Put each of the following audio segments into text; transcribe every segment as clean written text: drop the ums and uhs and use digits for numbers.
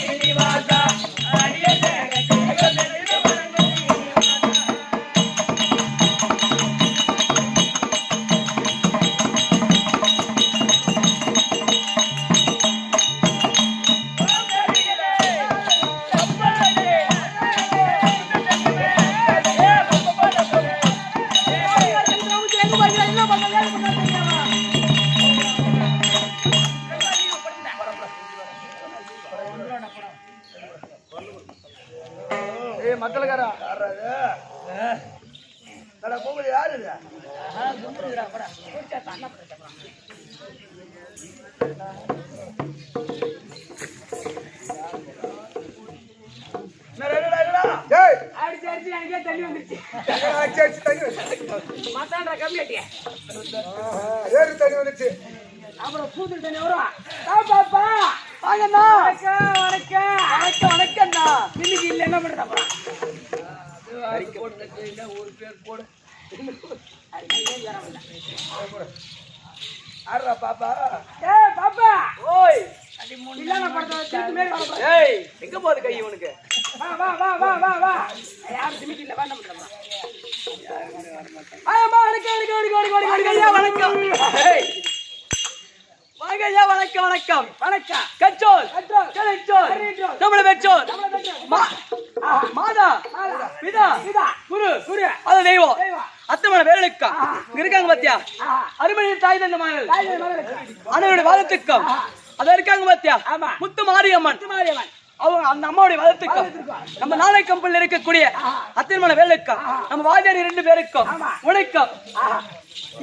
Srinivasa ஏய் மக்களுக்காரா கடை போகுது யாரு இது? தண்ணி வந்துருச்சு தண்ணி வந்துச்சு அப்புறம் கூத்துட்டு தண்ணி வரும். பாப்பா வாங்கண்ணா. வணக்கம் வணக்கம் வணக்கம் வணக்கம்ண்ணா. இன்னைக்கு இல்லை என்ன பண்றா ஒரு பேர் போடு. ஆடுறா பாப்பா. ஏ பாப்பா ஓய் ஏய் எங்க போகுது கை உனக்கு? வா வா வா வா வா வா யார் திமிட்டி இல்ல வாங்க பண்றா. ஆமா வணக்கம் வணக்கம் வணக்கம் வணக்கம். ஏய் வாங்க ஐயா வணக்கம் வணக்கம் வணக்கம். கச்சோல் கச்சோல் தமிழ வெச்சோல் மாதா பிதா குரு குரு அது தெய்வம் அத்தமான வேலைக்கா இருக்காங்க பாத்தியா? அருமையின் தாய் தந்த மகள் அனைவருடைய வாதத்துக்கும் அத இருக்காங்க பாத்தியா? முத்து மாரியம்மன் அவங்க அந்த அம்மாவுடைய வாதத்துக்கும் நம்ம நாளை கம்பெனியில் இருக்கக்கூடிய அத்தமான வேலைக்கா நம்ம வாஜாரி 2 பேருக்கும் உனக்கும்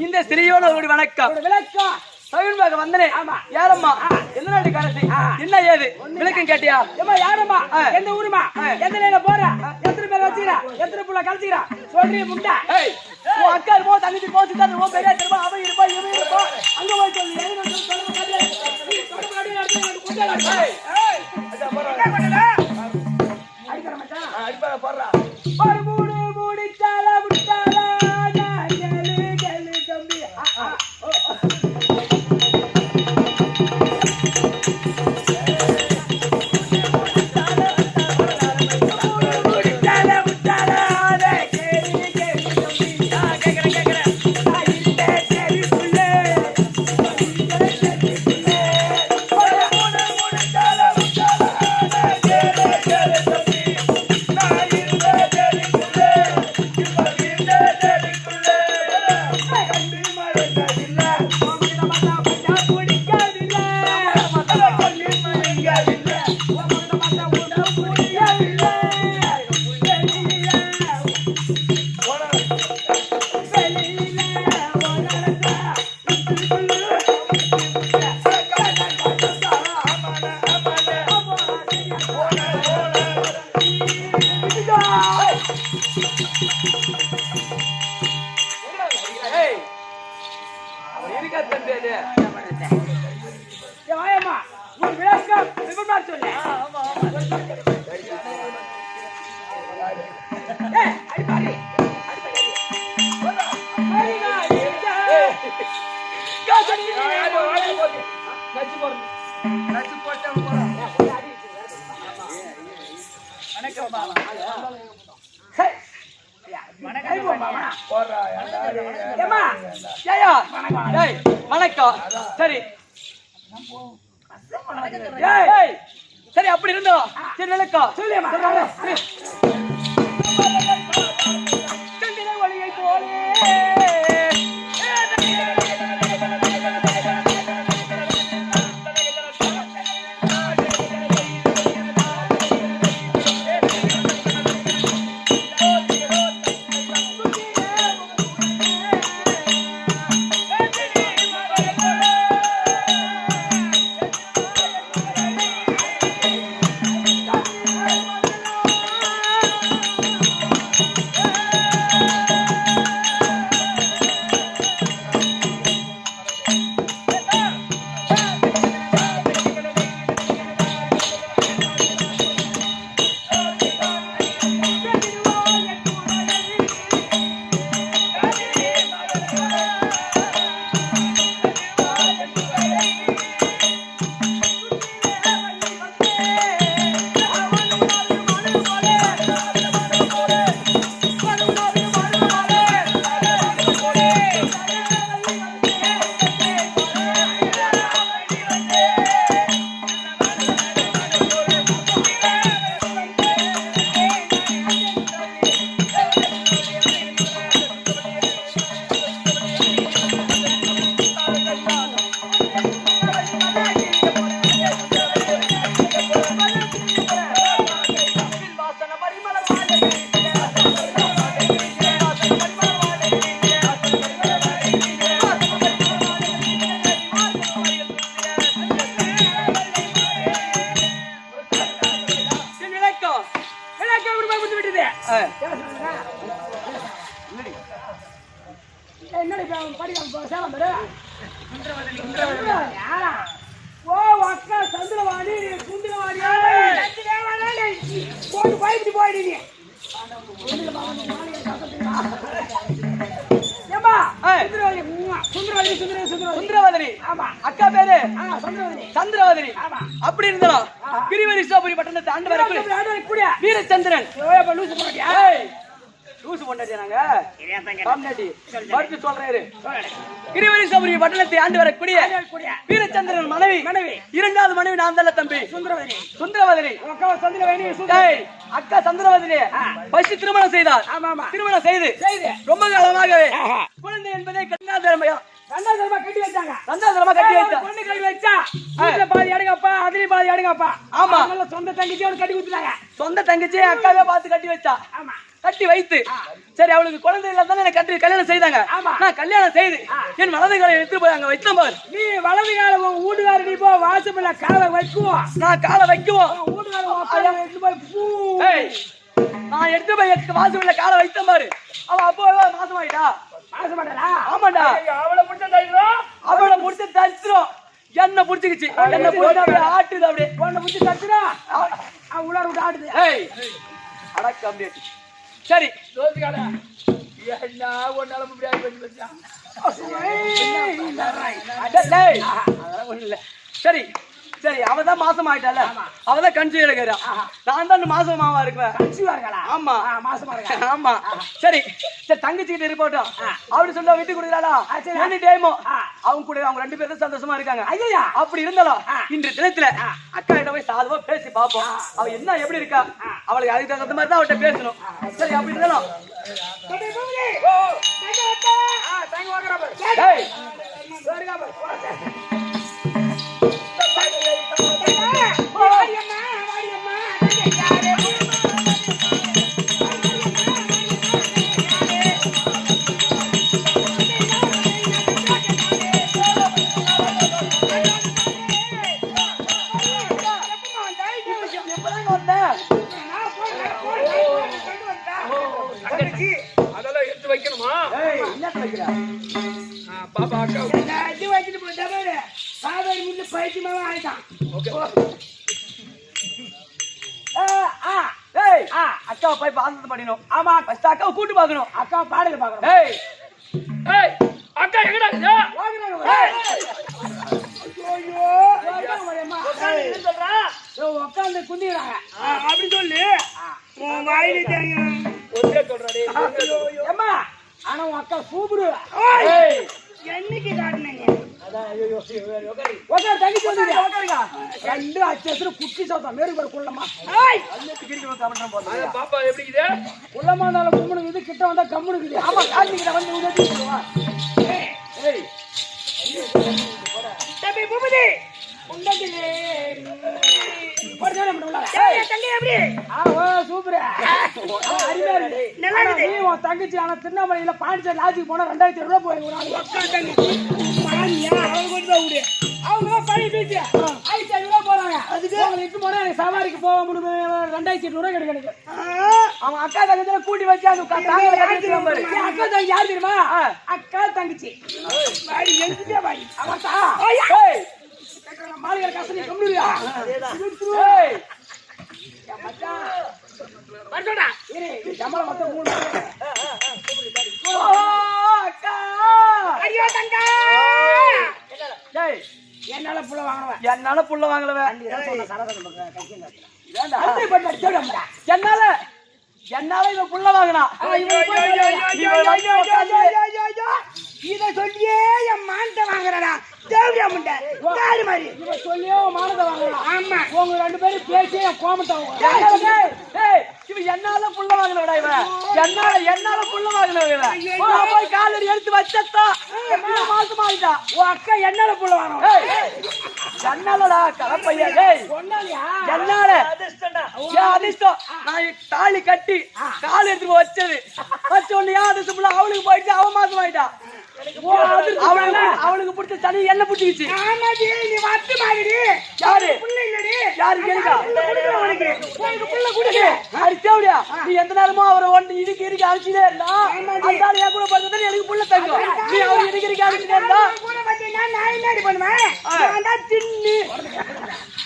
இந்த சிறியோட வணக்கம் விளக்கம் சவின்பாக வந்தனே. யாரம்மா எந்த நாட்டு காரசி என்ன ஏது விளக்கம் கேட்டியா? யாரம்மா எந்த ஊருமா எந்த நேர போற எத்தனை பேர் வச்சுக்கிறா எத்தனை புள்ள கழிச்சுக்கிறா சொல்றீ முண்டா? உன் அக்கா இருப்போ தங்கச்சி போச்சு தான் உன் பெரிய திரும்ப அவன் இருப்பா இவன் இருப்பா அங்க போய் அடிப்பார போடுறா மூடு மூடிச்சாலா முடிச்சாலா தம்பி வணக்கம். சரி சரி அப்படி இருந்தோம். சரி வணக்கம் வழியை போலே என்னடி படிக்க சேலம் பேரு யாரா? ஓ அக்கா சந்திரவாணி சுந்தரவாணி போட்டு போயிட்டு போயிடு நீ. சுந்தரவதனி. அக்கா பேரு சந்திரவதனி. அப்படி இருந்தாலும் கிரிவரிசாபுரி பட்டணத்தை ஆண்டு வரக்கூடிய வீரச்சந்திரன் லூசு பொண்டாட்டியா நாங்க சொல்றேன். கிரிவரிசாபுரி பட்டணத்தை ஆண்டு வரக்கூடிய வீரச்சந்திரன் மனைவி இரண்டாவது மனைவி நான் தான் தம்பி சுந்தரவதனி. அக்கா சந்திரவதனி பசி திருமணம் செய்தார். திருமணம் செய்து ரொம்ப காலமாகவே குழந்தை என்பதை கண்ணாதரமையா கட்டி வச்சாங்க. பொண்ணு கட்டி வச்சா பாதி எடுங்கப்பா அதுலயும் பாதி எடுங்கப்பா. ஆமா சொந்த தங்கச்சியோட கட்டி கொடுத்துட்டாங்க. சொந்த தங்கச்சியை அக்காவே பார்த்து கட்டி வச்சா. ஆமா கட்டி வைத்து சரி அவளுக்கு குழந்தை இல்லாதான் எனக்கு கல்யாணம் செய்தாங்க. நான் கல்யாணம் செய்து என் வலது காலை எடுத்து போய் அங்க வைத்தேன் பாரு. நீ வலது கால வீட்டுக்கார நீ போ வாசப்பல்ல காலை வைக்குவோம். நான் காலை வைக்குவோம் நான் எடுத்து போய் வாசப்பல்ல காலை வைத்தேன் பாரு. அவ அப்போ மாசமாயிட்டா. மாசமாட்டா? ஆமாண்டா. அவளை முடிச்சு தச்சுரும். என்ன புடிச்சுக்கிச்சு என்ன புடிச்சு ஆட்டுது. அப்படியே உன்னை புடிச்சு தச்சுரும். உள்ளார விட்டு ஆட்டுது. அடக்கம் அப்படியே சரி என்ன ஒன்னால சரி சரி அவதான் மாசம் ஆயிட்டால அவதான் கன்சீவ் எடுக்கிறா. நான் தான் மாசமாவா இருக்குவேன். ஆமா மாசமா இருக்க. ஆமா சரி சரி தங்கச்சிக்கிட்ட இருக்கட்டும் அப்படி சொல்ல விட்டு கொடுக்குறாளா டைமோ அவங்க கூட அவங்க ரெண்டு பேரும் சந்தோஷமா இருக்காங்க. ஐயா அப்படி இருந்தாலும் இன்று தினத்துல அக்கா கிட்ட போய் சாதுவா பேசி பாப்போம். அவ என்ன எப்படி இருக்கா அவளுக்கு அதுக்கு தகுந்த மாதிரி தான் அவட்ட பேசணும். சரி அப்படி இருந்தாலும் அதெல்லாம் எடுத்து வைக்கணுமா? பாப்பா அக்கா பைத்தியமாவே ஆயிட்டான். அக்கா போய் பாசத்தை பண்ணிடணும். ஆமா அக்காவை கூட்டு பாக்கணும். அக்கா பாடல பாக்கணும். அக்கா எங்கடா உட்காந்து குந்திக்கிறாங்க அப்படி சொல்லி ஆனா உன் அக்கா சூப்பரு என்னைக்கு காட்டினீங்க ரெண்டு அச்சத்துல குட்டி சோத்தம் மேற்கு பேர் குள்ளமா பாப்பா எப்படி குள்ளமா இருந்தாலும் கும்முனுக்குது கிட்ட வந்தா கம்முனுக்குது. ஆமா காட்டிக்கிட்ட வந்து தங்கச்சி ஆனா திருவண்ணாமலையில பாண்டிச்சேரி லாஜிக்கு போனா 2500 ரூபாய் அவங்க பழைய பீச்சு 1500 ரூபாய் போறாங்க. அதுக்கு போனா எனக்கு சவாரிக்கு போக முடியும் 2800 ரூபாய் கிடைக்கு. அவன் அக்கா தங்கச்சி கூட்டி வச்சு அக்கா தங்கச்சி யாரு தெரியுமா? அக்கா தங்கச்சி மாளிகை கசனி கம்மியா சம்பளம் மொத்தம் 3 என்னால புள்ள வாங்கலவன் என்னால இவன் புள்ள வாங்கினா இத சொல்லியே என் மானத்தை வாங்குறா தேவையா முண்டை மாதிரி இவன் சொல்லியே மானத்தை வாங்குறா. ஆமா உங்க ரெண்டு பேரும் பேசி என் கோமத்தை இவன் என்னால புள்ள வாங்கினவடா இவன் என்னால புள்ள வாங்கினவன் போய் காலடி எடுத்து வச்சா மாசம் ஆயிட்டா. உன் அக்கா என்னால புள்ள வாங்கணும் என்னாலடா கலப்பையா என்னால அதிர்ஷ்டம் நான் தாலி கட்டி கால் எடுத்து வச்சது வச்ச உடனே அதிர்ஷ்டம் அவளுக்கு போயிடுச்சு அவன் மாசம் ஆயிட்டா. அவனுக்கு பிடிச்ச சனி என்ன பிடிச்சிச்சு? ஆமாடி, நீ வட்டு மாதிரி. யாரு? புள்ள இல்லடி. யாரு கேளுக்கா? உனக்கு புள்ள குடுக்கு. அடிச்சவடியா நீ எந்த நேரமும் அவரை ஒன்று இடுக்கி அடிச்சுட்டே இருந்தா அதனால என் கூட பார்த்தா எனக்கு புள்ள தங்கும். நீ அவர் இடுக்கி அடிச்சுட்டே இருந்தா கூட பார்த்தீங்கன்னா நான் என்னடி பண்ணுவேன்? நான் தான் தின்னு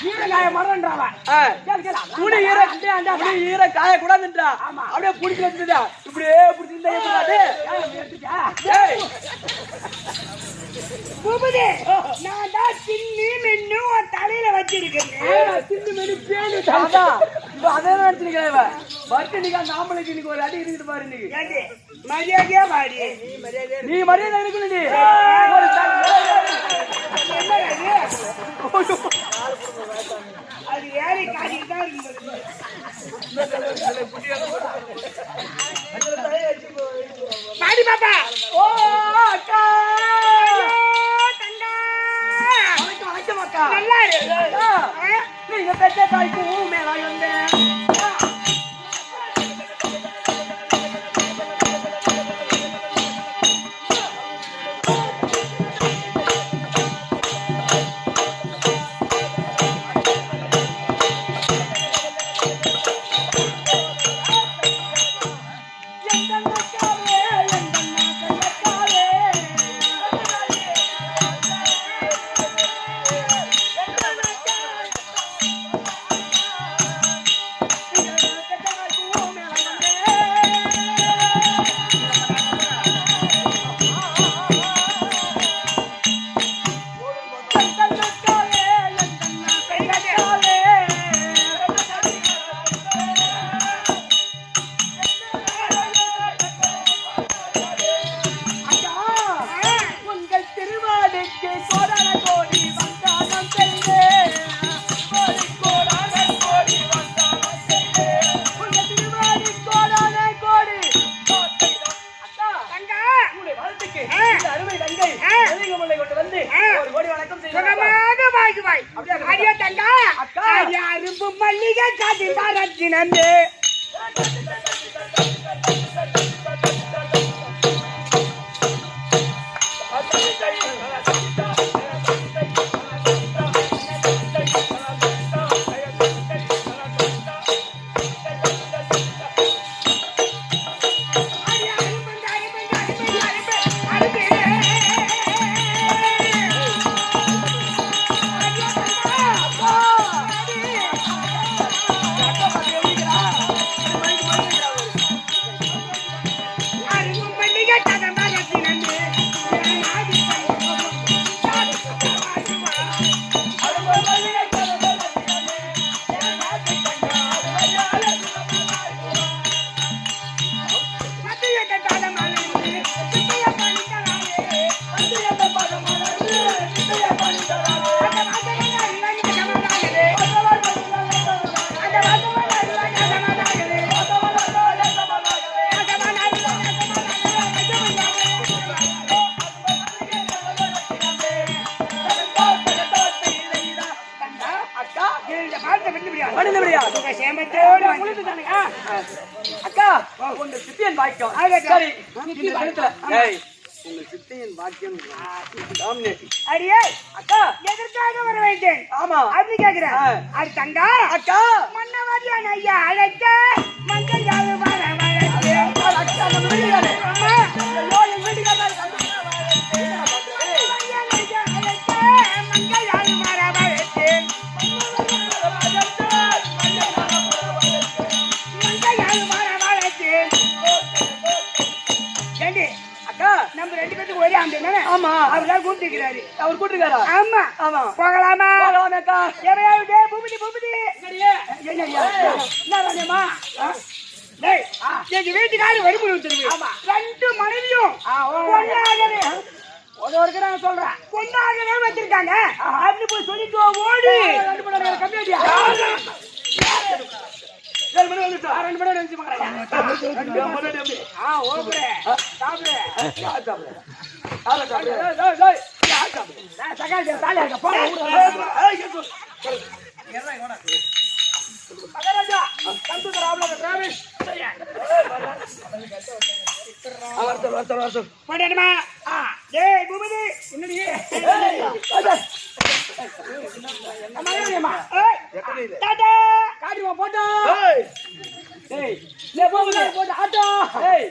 ஈரக்காய மறன்றாவா. துணி ஈர காய கூடாதுன்றா. அப்படியே புடிச்சு வச்சுட்டா இப்படியே புடிச்சு பூபதி, நான் தான் தின்னு மென்னு உன் தலையில வச்சிருக்கேன். தின்னு மெனு பேரு அதே நினைச்சிருக்கேன். பர்த்டேக்கு அந்த ஆம்பளைக்கு இன்னைக்கு ஒரு அடி இருக்குது பாரு. இன்னைக்கு மரியாதையா பாடி. நீ மரியாதை இருக்கணும். நீ அது ஏறி காட்டிதான் இருக்கு. பாடி பாப்பா. ஓ அக்கா, தங்கா, வணக்கம் அக்கா. நல்லா இருக்கு. நீங்க பெற்ற தாய்க்கும் மேல வந்தேன். மல்லிகை காட்டி ரத்தினந்தே அக்கா உங்க சித்தியன் பாக்கியம். சரி இந்த கழுத்துல உங்க சித்தியன் பாக்கியம் அடியே அக்கா எதற்காக வர வைத்தேன்? ஆமா அப்படி கேக்குறேன். அது தங்கா அக்கா மன்னவாதியான ஐயா அழைக்க மஞ்சள் யாரு வர வழக்கு அக்கா நம்ம வீட்டுக்காரே. ஆமா ஐயோ எங்க வீட்டுக்காரே மஞ்சள் யாரு வர வழக்கு நம்ம ரெண்டு பேருக்கு ஒரே ஆம்பளை தானே? ஆமா அவர்தான் கூப்பிட்டுக்கிறாரு. அவர் கூப்பிட்டுருக்காரா? ஆமா ஆமா போகலாமா? போகலாமே அக்கா. எவையாவது பூபதி பூபதி என்ன ராணியம்மா? எங்க வீட்டுக்காரு வறுமுறை விட்டுருது. ரெண்டு மனைவியும் பொண்ணாகவே ஒருவருக்கு நான் சொல்றேன் பொண்ணாகவே வச்சிருக்காங்க. அப்படி போய் சொல்லிட்டு ஓடி கம்மியா 7 மணி வந்துட்டா 2 மணி நினைச்சு பாக்குறேன். ஓபரே சாப்பிடு சகாஜ தாலியாக போற மகாராஜா கந்துதர் ஆவலக டிராவல் அவர்தர் போடணுமா? ஏய் பூபதி என்னடி டாடா காட்டுமா போட்டோ ஏய் லே போட்டு ஆட்டோ ஏய்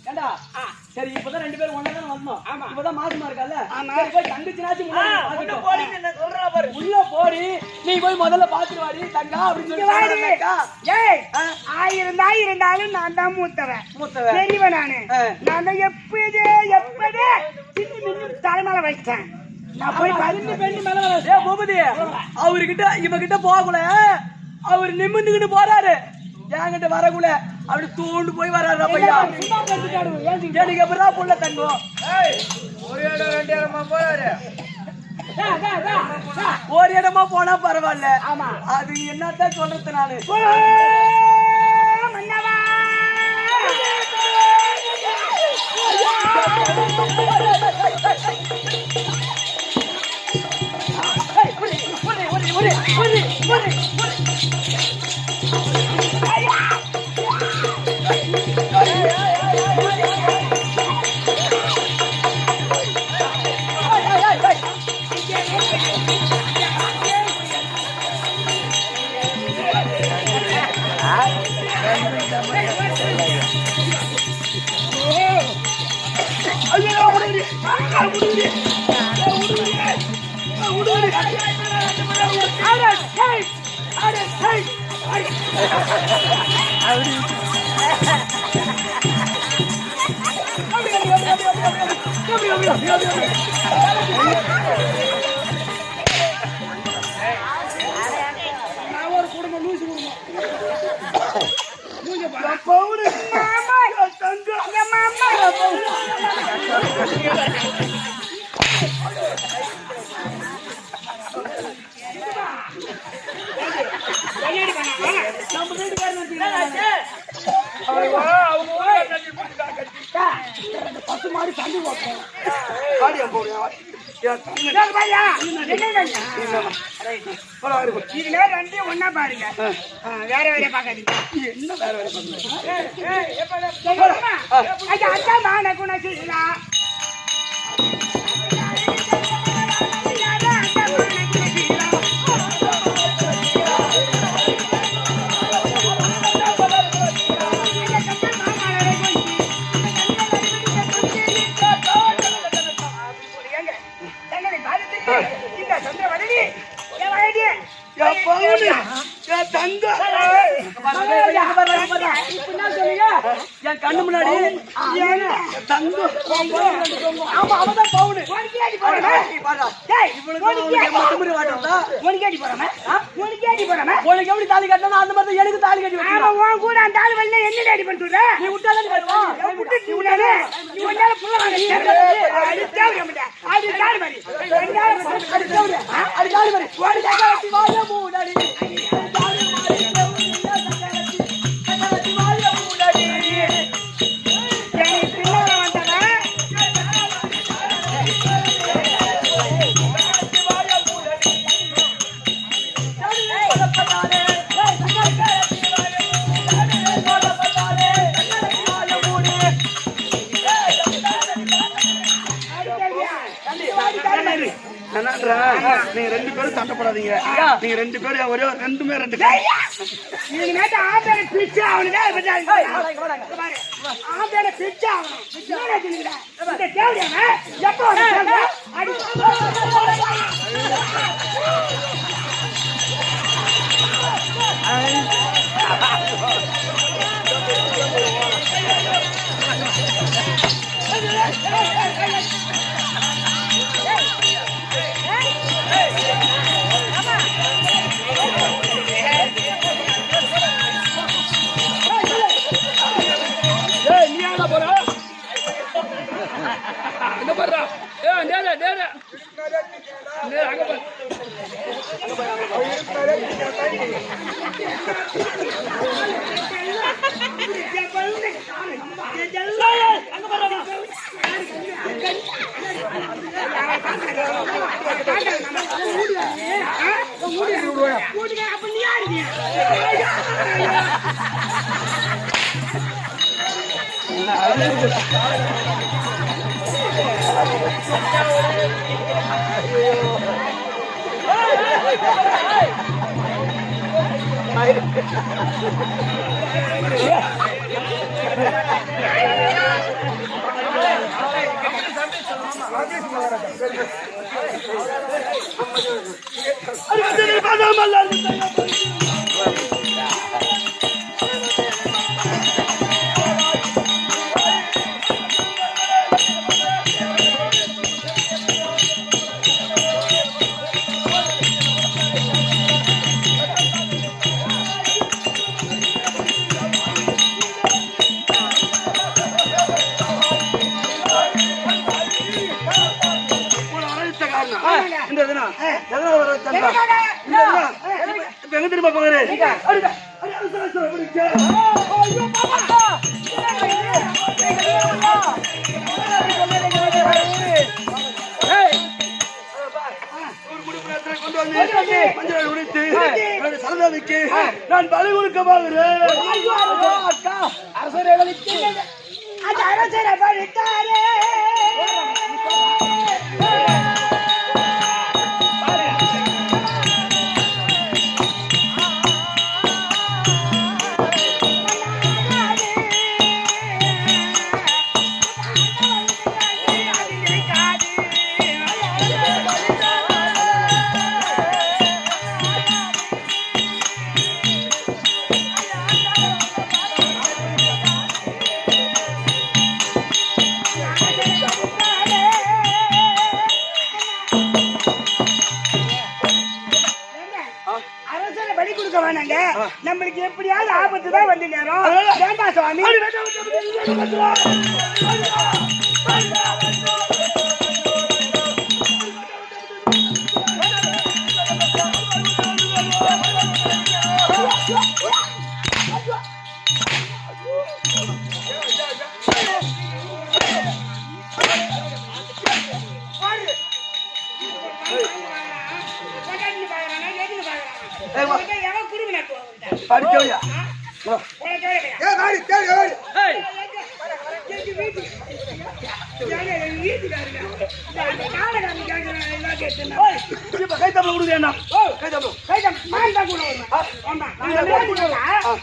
ஏண்டா சரி இப்பதான் ரெண்டு பேரும் ஒண்ணா தான வந்தோம் இப்பதான் மாசமா இருக்கல்ல சரி போய் தங்கச்சினாச்சு முன்னாடி போடி என்ன சொல்றா பாரு உள்ள போடி நீ போய் முதல்ல பாத்துட்டு வாடி தங்கா அப்படி சொல்லிட்டா ஏய் ஆயிரம் இருந்தாலும் நான் தான் மூத்தவன் தெரியவன் நான் தான் எப்பதே சின்ன தலைமையில வச்சேன் நான் போய் பதினு பெண்ணு மேல ஏ பூபதி அவர்கிட்ட இவகிட்ட போகல அவர் நிமிந்துகிட்டு போறாரு என்கிட்ட வரக்குள்ள அப்படி தூண்டு போய் வர்றாரு பையா எனக்கு எப்படிதான் புள்ள தங்கும் ஒரு இடம் 2 இடமா போறாரு ஒரு இடமா போனா பரவாயில்ல ஆமா அது என்னத்தான் சொல்றது நானு ஒன்னா பாருங்க வேற வேற பாக்காதீங்க என்ன வேற வேற என் கண்ணு முன்னாடி எப்படி தாலி கட்டணும் அந்த மாதிரி எனக்கு தாலி கட்டி கூட அந்த ஆளு வரல என்ன அடி பண்ணிட்டு நீ விட்டாலும் நீங்க 2 பேரும் சண்டை போடாதீங்க நீங்க 2 பேரும் ஒரே 2 ஆம்பளை பிச்சை அவனுக்கு ஆம்பளை பிச்சை எப்போ அப்ப இந்த தினம் எதனால வர வச்சா இப்ப எங்க திரும்ப போகிறேன் சரதாவிக்கு நான் பலி கொடுக்க போகிறேன். அரசரை பழித்தாரே நம்மளுக்கு எப்படியாவது ஆபத்து தான் வந்து நேரம் வேண்டாம் சுவாமி. படிக்கலையா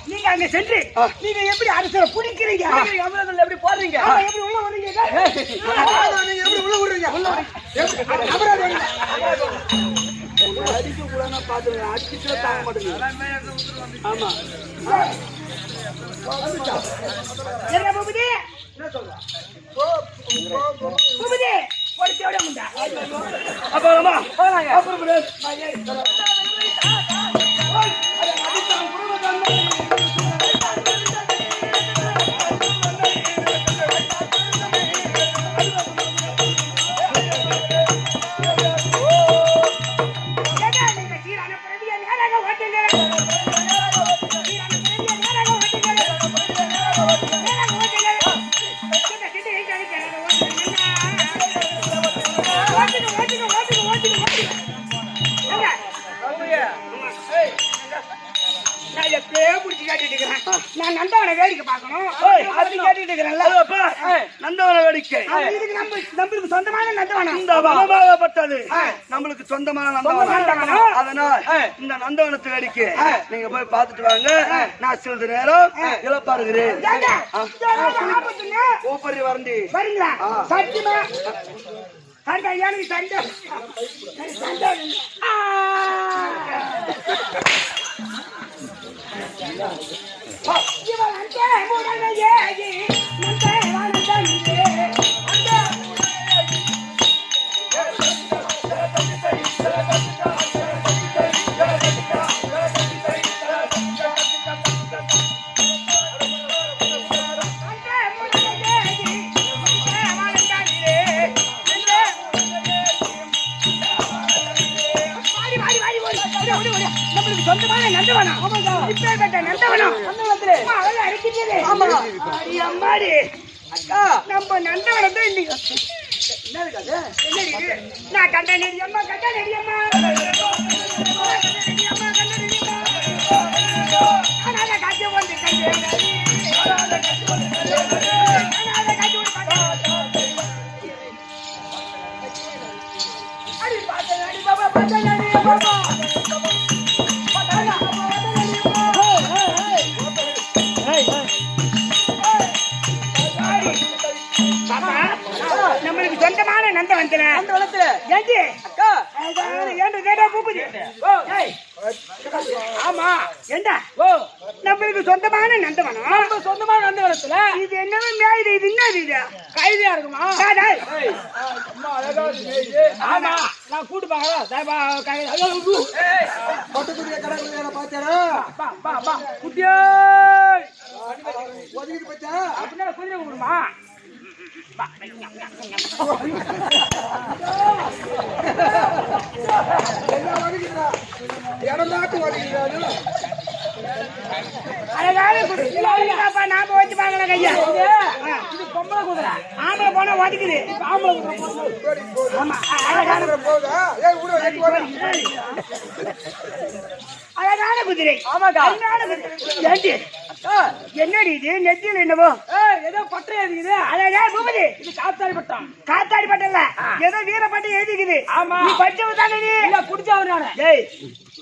நீங்க அங்க சென்று நீங்க எப்படி அரசரை பிடிக்கிறீங்க எப்படி போடுறீங்க எப்படி உள்ள வர்றீங்க எப்படி உள்ள விடுறீங்க அடிக்க கூட பாத்துருங்க அடிச்சுல தாங்க மாட்டேங்குது. ஆமா என்ன பூபதி பூபதி படிச்சோட முண்டா அப்பா போறாங்க நான் நந்தவனை வேடிக்கை பார்க்கணும் கேட்டுட்டு இருக்கிறேன்ல நந்தவன வேடிக்கை நம்மளுக்கு சொந்தமான நந்தவனம் இந்த வனமாகப்பட்டது நம்மளுக்கு சொந்தமான நந்தவனம். அதனால் இந்த நந்தவனத்து வேடிக்கை நீங்க போய் பார்த்துட்டு வாங்க. நான் சிறிது நேரம் இழப்பாருகிறேன். கூப்பறி வரண்டி வரீங்களா சத்தியமா சண்டை எனக்கு சண்டை சண்டை இவன் அண்டே முதலையே நந்தே வானந்தே சொந்தமான நந்தவனம் இப்பேற்பட்ட நந்தவனம் அழகா இருக்கிறது. அம்மாடி அக்கா நம்ம நந்தவனம் தான் இன்னைக்கு நான் கண்ட நெடியம்மா கண்ட நெடியம்மா காட்சி வந்து ஏண்டி அக்கா ஏண்டு கேட்டா பூக்குது ஓ ஏய் ஆமா ஏண்டா ஓ நம்மளுக்கு சொந்தமான நந்தவனம் நம்ம சொந்தமா நந்தவனத்துல இது என்னவே மேயுது இது என்ன இது கைதியா இருக்குமா டேய், டேய். ஏய், அம்மா அழகா இருக்கு மேய்து. ஆமா நான் கூட்டு பாக்கறேன் பட்டுக்குடிய கடற்கரை பாத்தியாரா குட்டியே ஒதுக்கிட்டு போச்சா அப்படின்னா குதிரை கூடுமா என்ன வலிக்குதா இடம் தாட்டு வலிக்குதா அழகான குதிரைப்பா நாம வச்சு பாக்கல கையா இது பொம்பளை குதிரை ஆம்பளை போனா ஒதுக்குது ஆம்பளை குதிரை ஆமா அழகான போகுதா ஏய் ஊட வெட்டி போடா அழகான குதிரை ஆமாக்கா அழகான குதிரை ஏண்டி அக்கா என்னடி இது நெத்தியில என்னவோ ஏய் ஏதோ பட்டை இருக்குது அழகா பூபதி இது காத்தாடி பட்டம் காத்தாடி பட்டல ஏதோ வீரப்பட்டு எழுதிக்குது ஆமா. நீ படிச்சவ தானே நீ இல்ல குடிச்சவர் நானு ஏய்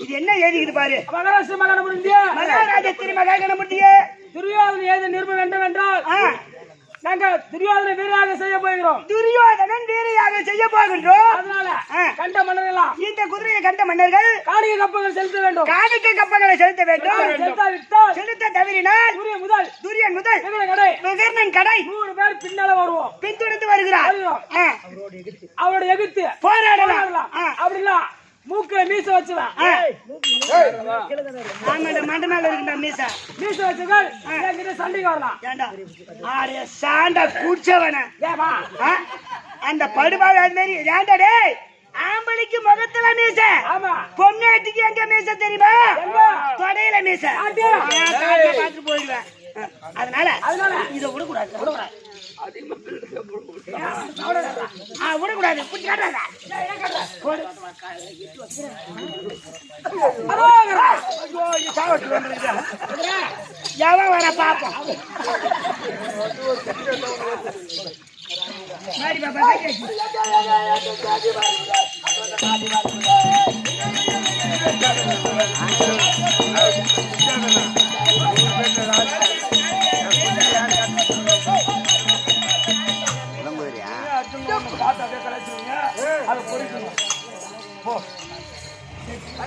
இது என்ன எழுதிக்குது பாரு மகாராஷ்டிர மகாண முடிந்தியா மகாராஜ திருமகன முடியே துரியோதனை ஏது நிருப வேண்டும் என்றால் நாங்கள் துரியோதனை வீரராக செய்ய போகிறோம் துரியோதனன் வீரையாக செய்ய போகின்றோம் அதனால ஆ. கண்ட மன்னரெல்லாம் இந்த குதிரையை கண்ட மன்னர்கள் காணிகை கப்பல்கள் செலுத்த வேண்டும் காணிக்கை கப்பல்களை செலுத்த வேண்டும் செலுத்தாவிட்டால் செலுத்த தவறினால் சூரிய முதல் துரியன் முதல் விகட கடை விகர்ணன் கடை 100 பேர் பின்னால வருவோம் பின்தொடர்ந்து வருகிறார் வருகிறோம். ஆ. அவரோட எதிர்த்து போராடலாம் ஆ. அப்படிலாம் மூக்குல மீச வச்சுவேன் ஆ. ஆமாடா மண்ட மேல இருக்குடா மீசா மீச வச்சுகள் என்கிட்ட சண்டைக்கு வரலாம் ஏண்டா ஆரே சாண்டா குடிச்சவன ஏமா ஆ? அந்த படுபாவை அது மாதிரி ஏண்டா டேய் ஆம்பளைக்கு முகத்துல மீச ஆமா பொண்ணாட்டிக்கு எங்க மீச தெரியுமா எங்க? தொடையில மீச ஆட்டு. பார்த்துட்டு போயிடுவேன் அதனால இதை விடக்கூடாது விடக்கூடாது புடிச்சு காட்டாத. போடு. ஐயோ, இது சாவடிச்சு வந்துருக்குதா? எவன் வர பாப்போம் மாடி பாப்பா கை கட்டி.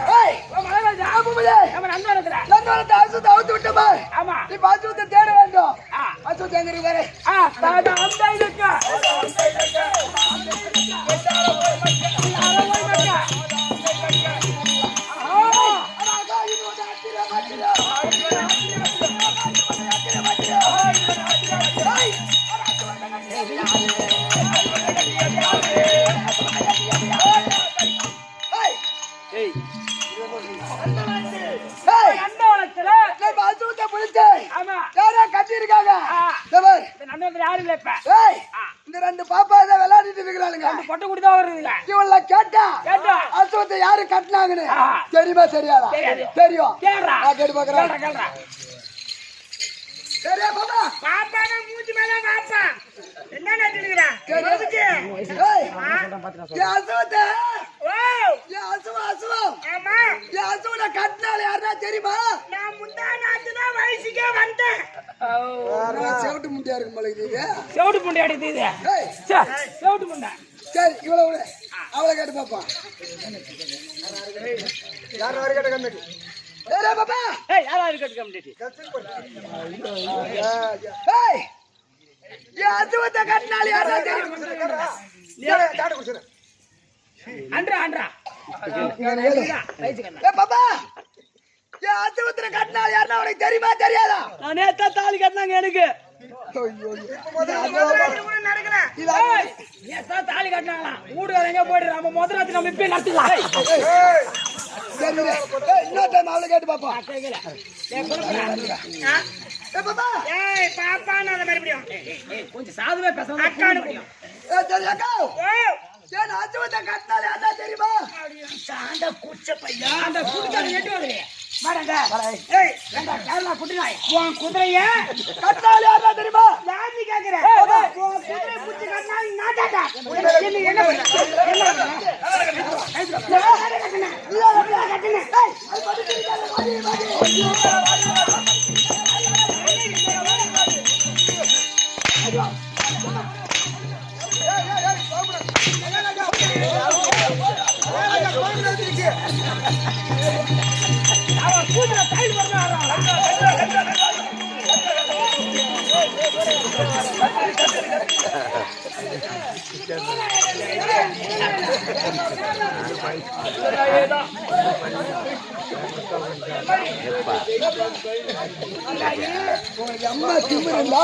ஏய், நம்ம நண்பனத்துல நந்தவனத்தை அசுத்த அவுத்து விட்டமா ஆமா நீ பாசுவத்தை தேட வேண்டும் ஆ. அசுத்த எங்க இருக்கு பாரு தாத்தா அந்த இதுக்கு நந்தவனத்துல அசுத்த பிடிச்சேன் ஆமா யாரா கட்டி இருக்காங்க ஆ. இந்த நந்தவனத்துல யாரும் இல்ல இப்ப ஏய் இந்த ரெண்டு பாப்பா இதை விளையாடிட்டு இருக்கிறாளுங்க பொட்டை குடிதான் வருதுங்க இவள கேட்டா கேட்டா அசுவத்தை யாரு கட்டினாங்கன்னு ஆ. தெரியுமா தெரியாதா தெரியாது. தெரியும் கேளுடா. கேட்டு பாக்குறேன் கேளுடா சரியா பாப்பா பாப்பா தான் மூஞ்சி மேல பாப்பா என்ன நினைச்சுக்கிறா ஏய் என் அசுவத்தை ஓ என் அசுவம் ஆமா என் அசுவனை கட்டினால யாருன்னா தெரியுமா நான் முந்தா நாத்து தான் வயசுக்கே வந்தேன் செவட்டு முண்டியா இருக்கும் போல இது செவிட்டு புண்டை அடிக்குது ஏய் செவிட்டு புண்டை சரி இவ்வளவு விடு. அவளை கேட்டு பாப்பா யாரும் வரை கேட்ட கம்மிட்டி ஏய் பாப்பா ஏய் யாராவது கேட்டுக்க முடியாது ஏய் என் அசுவத்தை கட்டினால யாருன்னா தெரியுமா அன்றா அன்றா ஏய் பாப்பா என் அசுவத்தை கட்டினால யாருன்னா உனக்கு தெரியுமா தெரியாதா நான் நேத்தா தாலி கட்டினாங்க எனக்கு நடக்கல ஏய், நேத்தா தாலி கட்டினாங்களாம் வீடு எங்க போயிட்டு நம்ம முதல்ல வச்சு நம்ம இப்பயே நடத்திக்கலாம் இன்னொரு டைம் அவளை கேட்டு பாப்பா கேட்கல ஏய் கொடுக்குறேன் ஏய் பாப்பா ஏய் பாப்பா நான் மறுபடியும் கொஞ்சம் சாதுவே பேசணும் அக்கானு முடியும் ஏய் சரி அக்கா ஓ ஏன் அசுவத்தை கட்டினால யாருன்னா தெரியுமா சாண்ட குச்ச பையா அந்த குடிக்கார எட்டு வருது மாடங்க ஏய் ஏண்டா கேரளா குட்டினாய் உன் குதிரைய கட்டினால யாருன்னா தெரியுமா யாரு கேக்குற உன் குதிரை புடிச்சு கட்டினா நாட்டாடா என்ன பண்ண ஏய் அவன் கூதுல கையில் வர்றான். அம்மா திமிருந்தா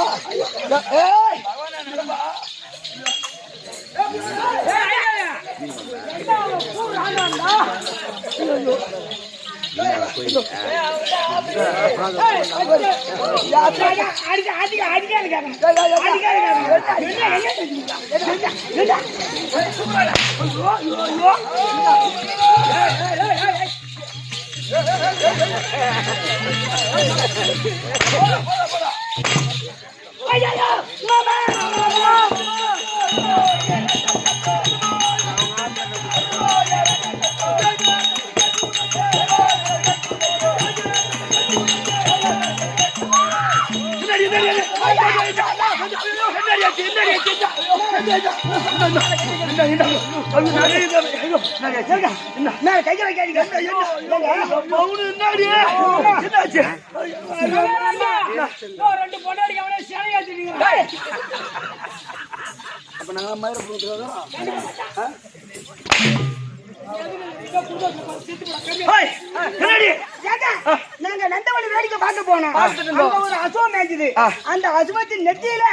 நாங்க நந்தவனி வேடிக்கை பார்க்க போனோம். அங்க ஒரு அசுவம் மேய்ச்சது. அந்த அசுவத்தின் நெத்தியில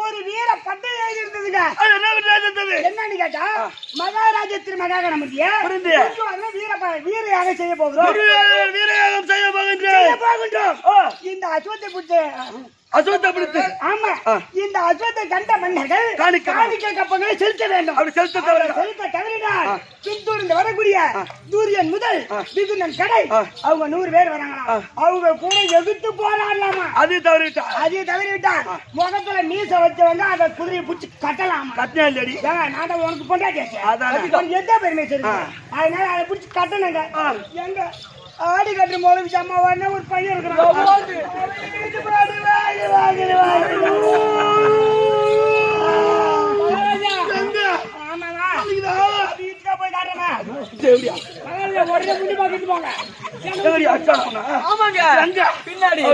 ஒரு வீர பட்டை எழுதி இருந்ததுங்க. என்னன்னு கேட்டா மகாராஜ திரு மகாகணபதியை வீரையாக செய்ய போகிறோம். இந்த அசுவத்தை பிடிச்ச ஆமா இந்த அசுவத்தை கண்ட மன்னர்கள் காணிக்கை கப்பங்களை செலுத்த வேண்டும். செலுத்த தவறினால் பின்தூர்ந்து வரக்கூடிய சூரியன் முதல் மிகுந்தன் கடை அவங்க 100 பேர் வராங்களா. அவங்க கூட எதிர்த்து போராடலாமா. அது தவறிவிட்டார் முகத்துல மீச வச்சவங்க அதை குதிரையை பிடிச்சி கட்டலாமா. நான் உனக்கு பொண்டாட்டி எந்த பெருமை சரி அதனால அதை பிடிச்சி கட்டணுங்க. எங்க ஆடி கட்டுற போது அம்மா உடனே ஒரு பையன் இருக்கிறான். பின்னாடி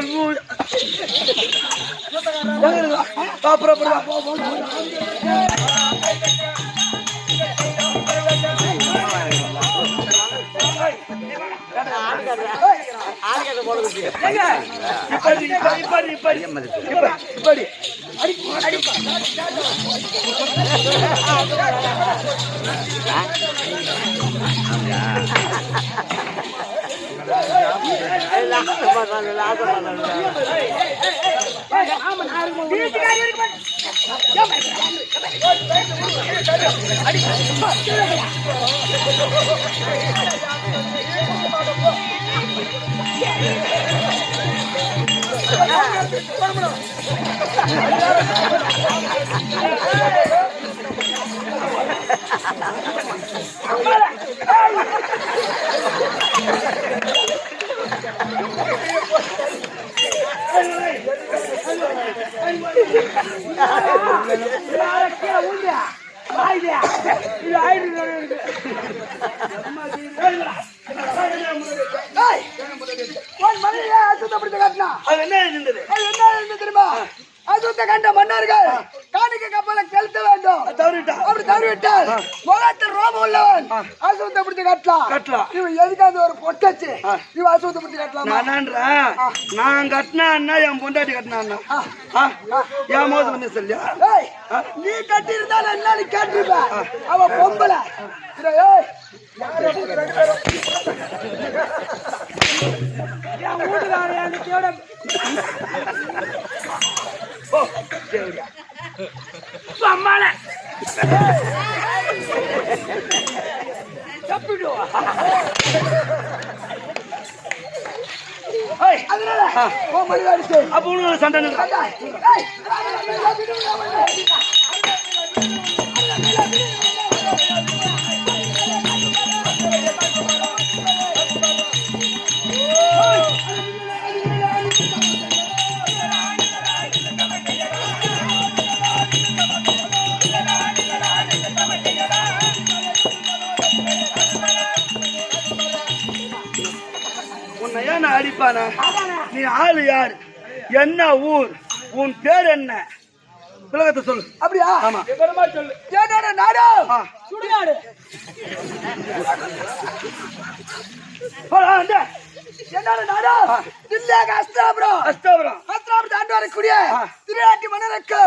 கண்ட மன்னர்கள் காணிக்கை கப்பலை செலுத்த வேண்டும். அப்படி தவறிவிட்டால் முகத்தில் ரோமம் உள்ளவன் அசுவத்தை பிடிச்சி கட்டலாம். இவன் எதுக்காவது ஒரு பொட்டச்சு இவன் அசுவத்தை பிடிச்சி கட்டலாம். நான் கட்டினா என் பொண்டாட்டி கட்டினா என் மோது வந்து சொல்லியா நீ கட்டி இருந்தாலும் என்ன கேட்டிருப்ப. அவன் பொம்பளை என் வீட்டுக்கார அம்மால அதனால அப்ப சண்டை அதானே நீ ஆளு யாரு என்ன ஊர் உன் பேர் என்ன உலகத்தை சொல்லு அப்படியா ஆமா விவரமா சொல்லு ஏடா நாடா சுடுகாடு என்னடா நாடா தில்லையாக அஸ்தாபுரம் தாண்டி வரக்கூடிய திருநாட்டி மன்னருக்கு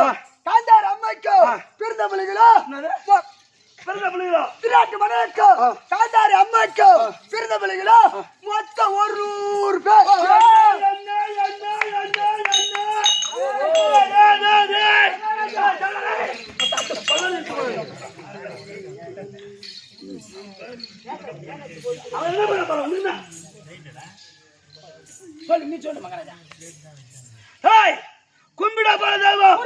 காந்தார் அம்மைக்கு பிறந்த பிள்ளைகளோ திருநாட்டு மன்னருக்கு காந்தாரி அம்மைக்கு பிறந்த பிள்ளைகளோ மொத்தம் 100 பேர் சொல்லு நீ சொல்லு மகாராஜா கும்பிடா போல தெய்வம்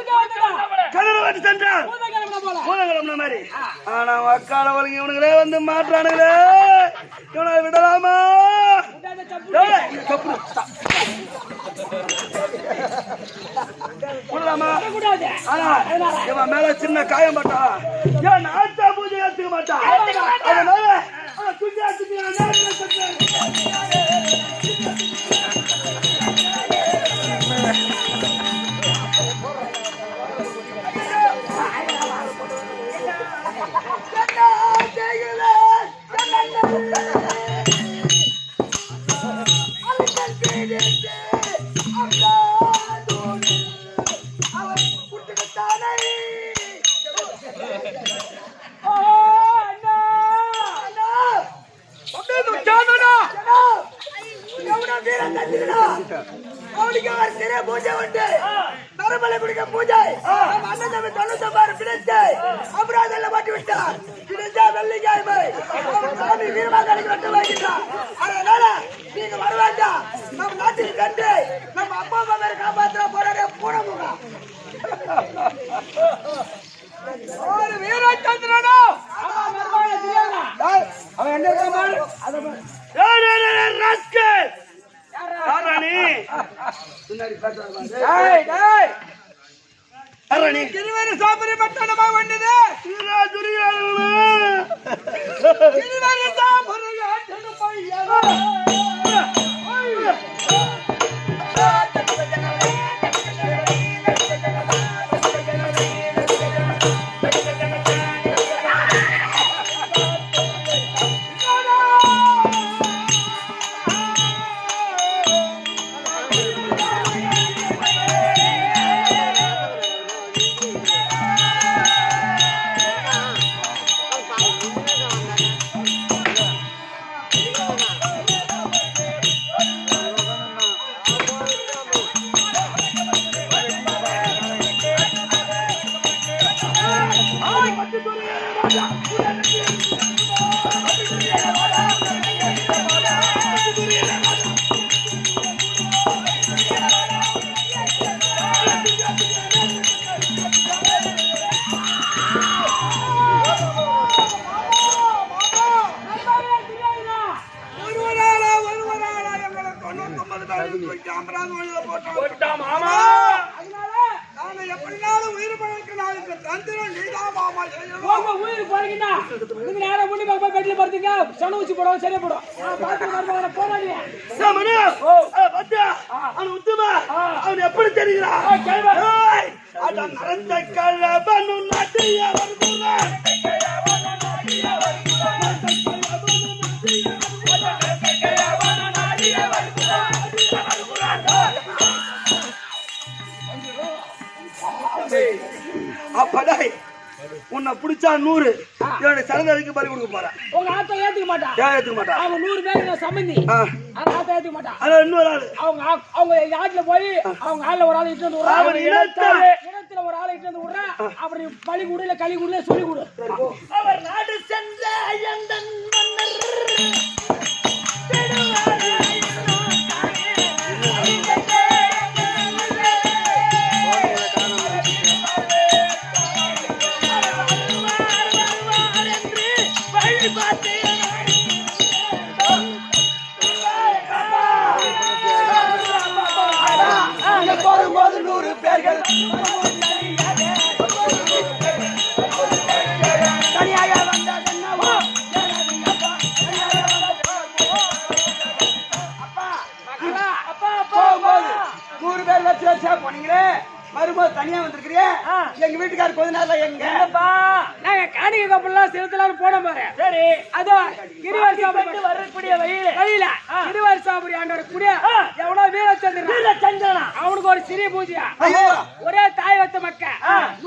கடலை வந்து சென்றான் பூதகிழமை மாதிரி ஆனா அக்கால வழங்கி இவனுங்களே வந்து மாற்றானுங்களே இவனை விடலாமா இவன் மேல சின்ன காயம் பட்டா ஏன் ஆத்தா பூஜை எடுத்துக்க மாட்டான் அதனால பூஜை உண்டு நரமலை குடிக்க பூஜை அண்ணன் தம்பி தொண்ணூத்தொம்பது பிடித்து அபராதல்ல மாட்டி விட்டார் பிடிச்சா வெள்ளிக்கிழமை சாமி வீரமாக்காளிக்கு வெட்ட வைக்கின்றார் அதனால நீங்க வர வேண்டாம் நம்ம நாட்டுக்கு கண்டு நம்ம அப்பா அம்மா பேரை காப்பாற்ற போறாரு பூனமுகா ஒரு வீரச்சந்திரனோ அவன் என்ன திருவேறு சாப்பிட மட்டமா வந்தது திருவேறு சாப்பிட அவன் எப்படி தெரிகிறான் அப்படை உன்னை பிடிச்சா 100 என்னுடைய சரதாரிக்கு பறி கொடுக்க போறேன். உங்க ஆத்தா ஏத்துக்க மாட்டா. ஏத்துக்க மாட்டா. அவங்க 100 பேருக்கு சம்பந்தி. அந்த ஆத்தா ஏத்துக்க மாட்டா. அது இன்னொரு ஆளு. அவங்க ஆட்ல போய் அவங்க ஆள்ல ஒரு ஆளை இட்டு வந்து விடுறா. அவர் இடத்துல ஒரு ஆளை இட்டு வந்து விடுறா. அப்படி பழி குடுல களி குடுல சொல்லி குடு. அவர் நாடு சென்ற ஐயந்தன் மன்னர் போது 100 பேர்கள் தனியாக வந்ததென்னவோ அப்பா வரிசையா போனீங்களே வரும்போது தனியா வந்திருக்கிறிய எங்க வீட்டுக்காரர் கொஞ்ச நேரம் எங்கப்பா நாங்க காணிக்கை கப்பல்லாம் செலுத்தலாம்னு போனோம் பாரு. சரி அதோ கிரிவர்சாபுரி வரக்கூடிய வழியில கிரிவர்சாபுரி ஆண்டவர் கூட எவனோ வீரச்சந்திரன் அவனுக்கு ஒரு சிறிய பூஜையா ஒரே தாய் வத்த மக்க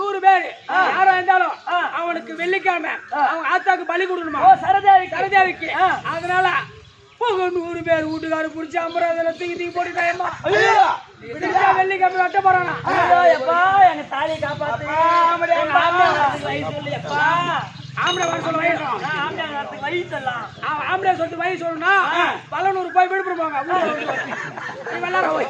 100 பேரு யாரா இருந்தாலும் அவனுக்கு வெள்ளிக்கிழமை அவங்க ஆத்தாக்கு பலி கொடுக்கணுமா சரதேவிக்கு. அதனால 100 பேர் வீட்டுக்காரு புடிச்சு அம்பராதல தூக்கி போட்டுட்டாயம்மா. வெள்ளிக்கிழமை வெட்ட போறானா எங்க தாலி காப்பாத்து ஆம்பளை வர சொல்ல வயசு சொல்லலாம் ஆம்பளை சொல்லிட்டு வயசு சொல்லணும்னா 1100 போய் விடுபடு போங்க வெள்ளார போய்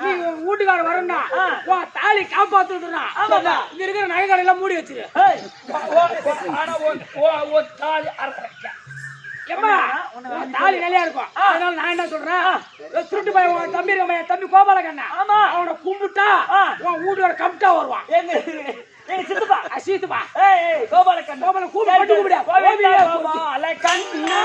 நீ வீட்டுக்கார வரணும்னா தாலி காப்பாத்துனா இங்க இருக்கிற நகைக்கடை எல்லாம் மூடி வச்சிரு. தாலி நிலையா இருக்கும். அதனால நான் என்ன சொல்றேன் சுருட்டு பையன் தம்பி கோபாலகண்ணா அவனை கும்பிட்டா உன் வீட்டுக்கார கம்ப்டா வருவான். சித்துப்பா சீத்துப்பா கோபாலக்கண்ணா கூப்பிட்டு கூப்பிடா கண்ணா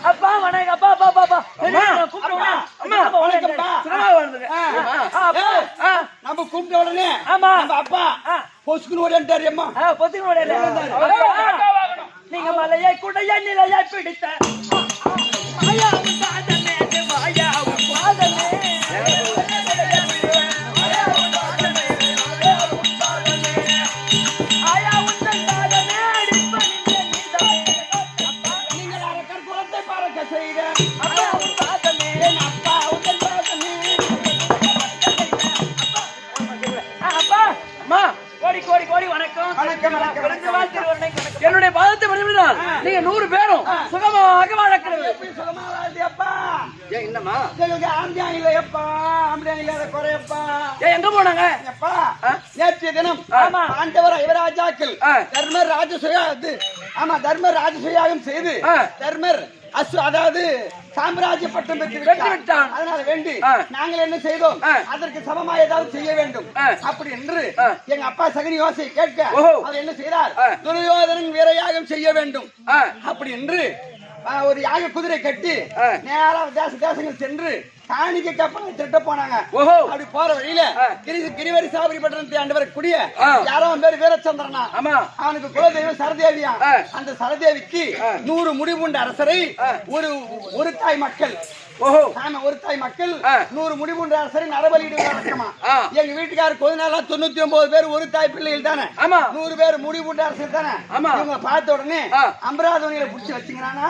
அப்பா வணக்கம் அப்பா அப்பா அப்பா நம்ம கூப்பிட்ட உடனே ஆமா அப்பா பொசுக்குன்னு ஓடிட்டாரு அம்மா பொசுக்குன்னு ஓடிட்டாரு. நீங்க மலையை குடைய நிலையை பிடித்த என்னுடைய பாதத்தை மறுபடியும் நீங்க 100 பேரும் சுகமாக வளர்க்கிறது. என்னமா எங்க போனாங்க நேற்றைய தினம் ஆண்டவர் யுவராஜாக்கள் தர்மர் ராஜசுயாகம் செய்து தர்மர் அதாவது சாம்ராஜ்ய பட்டம் பெற்று விட்டான். அதனால வேண்டி நாங்கள் என்ன செய்தோம் அதற்கு சமமா ஏதாவது செய்ய வேண்டும் அப்படி என்று எங்க அப்பா சகனி யோசை கேட்க அவர் என்ன செய்தார் துரியோதனன் வீரயாகம் செய்ய வேண்டும் அப்படி என்று ஒரு யாக குதிரை கட்டி நேரா தேசங்கள் சென்று காணிக்கை கப்பலை திட்ட போனாங்க. அப்படி போற வழியில கிரிவரி சாபரி பட்டணத்தை ஆண்டவர் கூடிய யாரோ பேரு வீரச்சந்திரனா அவனுக்கு குலதெய்வம் சரதேவியா. அந்த சரதேவிக்கு 100 முடிவுண்ட அரசரை ஒரு தாய் மக்கள் ஒரு தாய் மக்கள் 100 முடிவுண்ட அரசரை நரபலியிட வழக்கமா. எங்க வீட்டுக்காரர் கொஞ்ச நாளா 99 பேர் ஒரு தாய் பிள்ளைகள் தானே 100 பேர் முடிவுண்ட அரசர் தானே. இவங்க பார்த்த உடனே அம்பராதவனியில புடிச்சு வச்சுக்கிறானா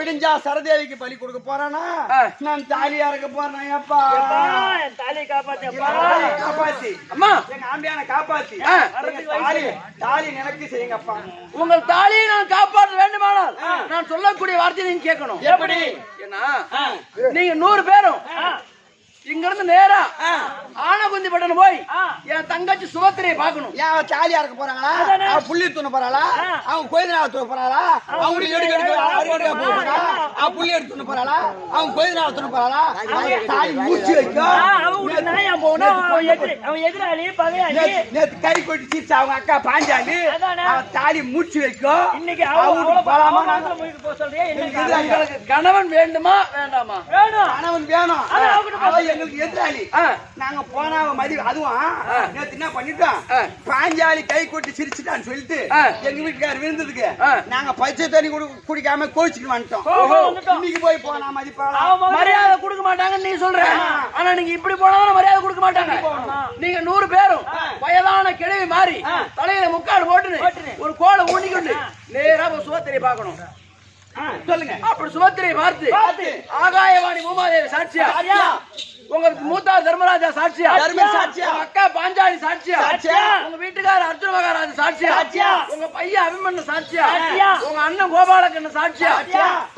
விடிஞ்சா சரதேவிக்கு பலி கொடுக்க போறானா நான் தாலியா இருக்க போறேன். அப்பா தாலி காப்பாத்தி அம்மா எங்க ஆம்பியான காப்பாத்தி தாலி நினைக்கு செய்யுங்கப்பா. உங்கள் தாலியை நான் காப்பாற்ற வேண்டுமானால் நான் சொல்லக்கூடிய வார்த்தையை நீங்க கேட்கணும். எப்படி நீங்க 100 பேரும் இங்க இருந்து நேரா ஆனகுந்தி பட்டணம் போய் என் தங்கச்சி சுபத்திரையை பாக்கணும். ஏன் தாலியா இருக்க போறாங்களா அவன் புள்ளி தூண போறாளா அவன் கோயில்நாள் தூண போறாளா அவன் புள்ளி எடுத்து போறாளா அவன் கோயில்நாள் தூண போறாளா தாலி மூச்சு வைக்கும் அவன் எதிராளி பகையாளி நேத்து கை கொட்டி சீச்சு அவங்க அக்கா பாஞ்சாலி அவன் தாலி மூச்சு வைக்கும். இன்னைக்கு கணவன் வேண்டுமா வேண்டாமா? கணவன் வேணும் எங்களுக்கு எதிராளி. நாங்க போனா மதி அதுவும் நேத்து என்ன பண்ணிட்டோம் பாஞ்சாலி கை கொட்டி சிரிச்சுட்டான்னு சொல்லிட்டு எங்க வீட்டுக்காரர் விருந்ததுக்கு நாங்க பச்சை தண்ணி குடிக்காம கோச்சிட்டு வந்துட்டோம். இன்னைக்கு போய் போனா மதிப்பாளா மரியாதை கொடுக்க மாட்டாங்கன்னு நீ சொல்ற. ஆனா நீங்க இப்படி போனாலும் மரியாதை கொடுக்க மாட்டாங்க. நீங்க 100 பேரும் வயதான கிழவி மாறி தலையில முக்காடு போட்டு ஒரு கோலை ஊண்டிக்கொண்டு நேரா சுபத்திரை பார்க்கணும். சொல்லுங்க. அப்படி சுபத்திரை பார்த்து ஆகாயவாணி பூமாதேவி சாட்சியா, உங்க மூத்தார் தர்மராஜா சாட்சியா, அக்கா பாஞ்சாலி சாட்சியா, உங்க வீட்டுக்காரர் அர்ஜுன மகாராஜா சாட்சியா, உங்க பையன் அபிமன்யு சாட்சியா, உங்க அண்ணன் கோபாலக்கண்ண சாட்சியா,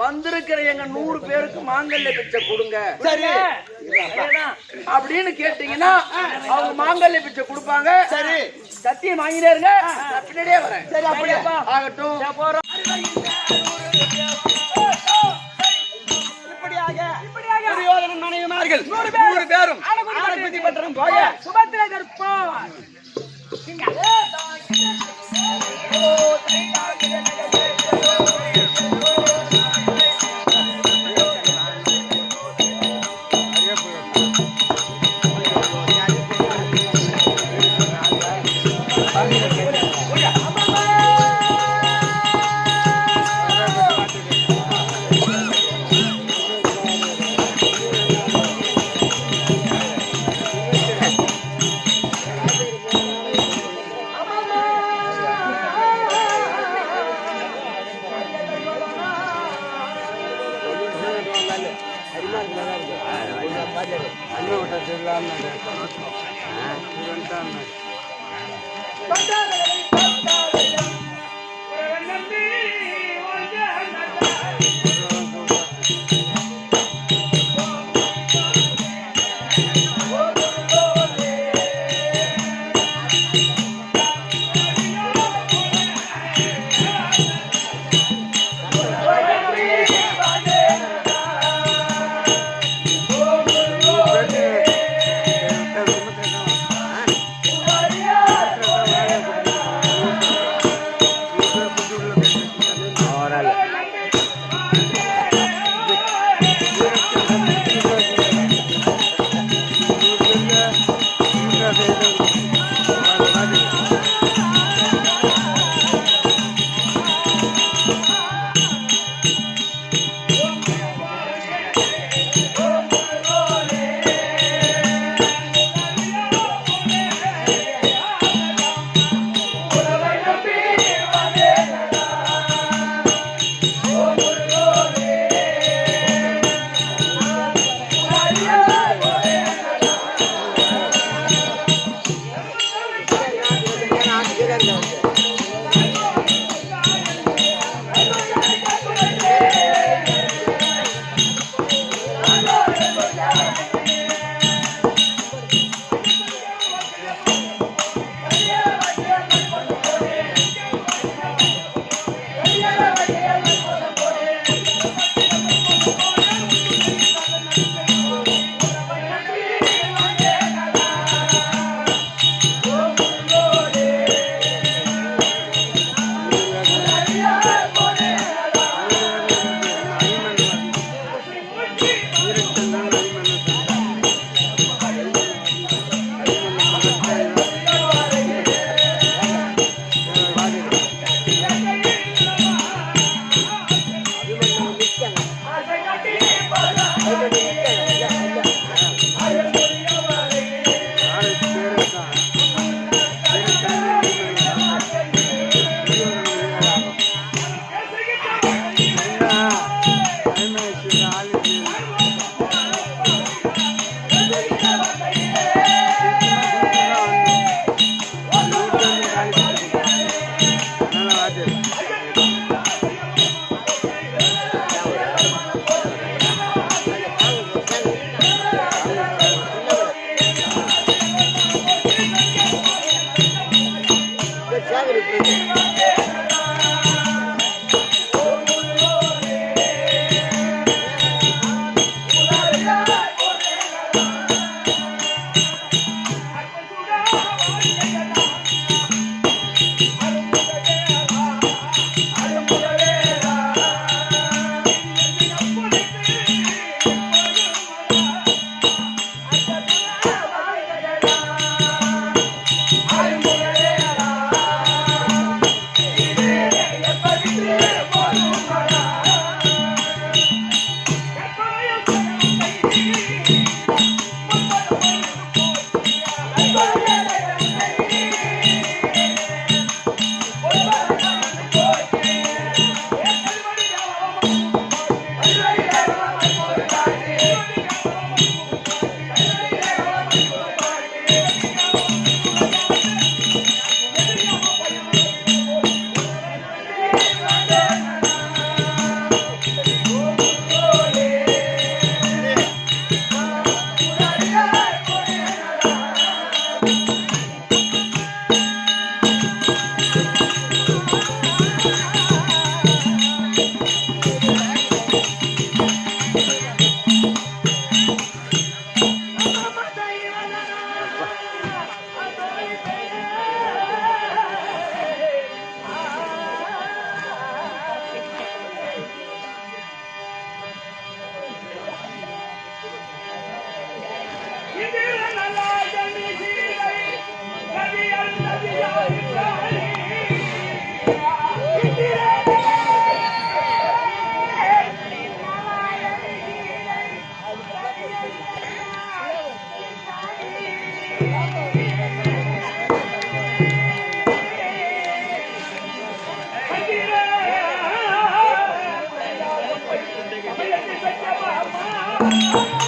வந்திருக்கிற எங்க 100 பேருக்கு மாங்கல்ய பிச்சை கொடுங்க அப்படின்னு கேட்டீங்கன்னா அவங்க மாங்கல்ய பிச்சை கொடுப்பாங்க. சரி, சத்தியம் வாங்கிட்டே இருங்க, நான் பின்னாடியே வரேன். சரி, அப்படியே ஆகட்டும். போறோம். துரியோதனன் மனைவிமார்கள் 100 பேரும் ஆனகுதி பட்டணம் போக சுபத்திரை தர்ப்பம்.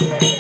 Thank you.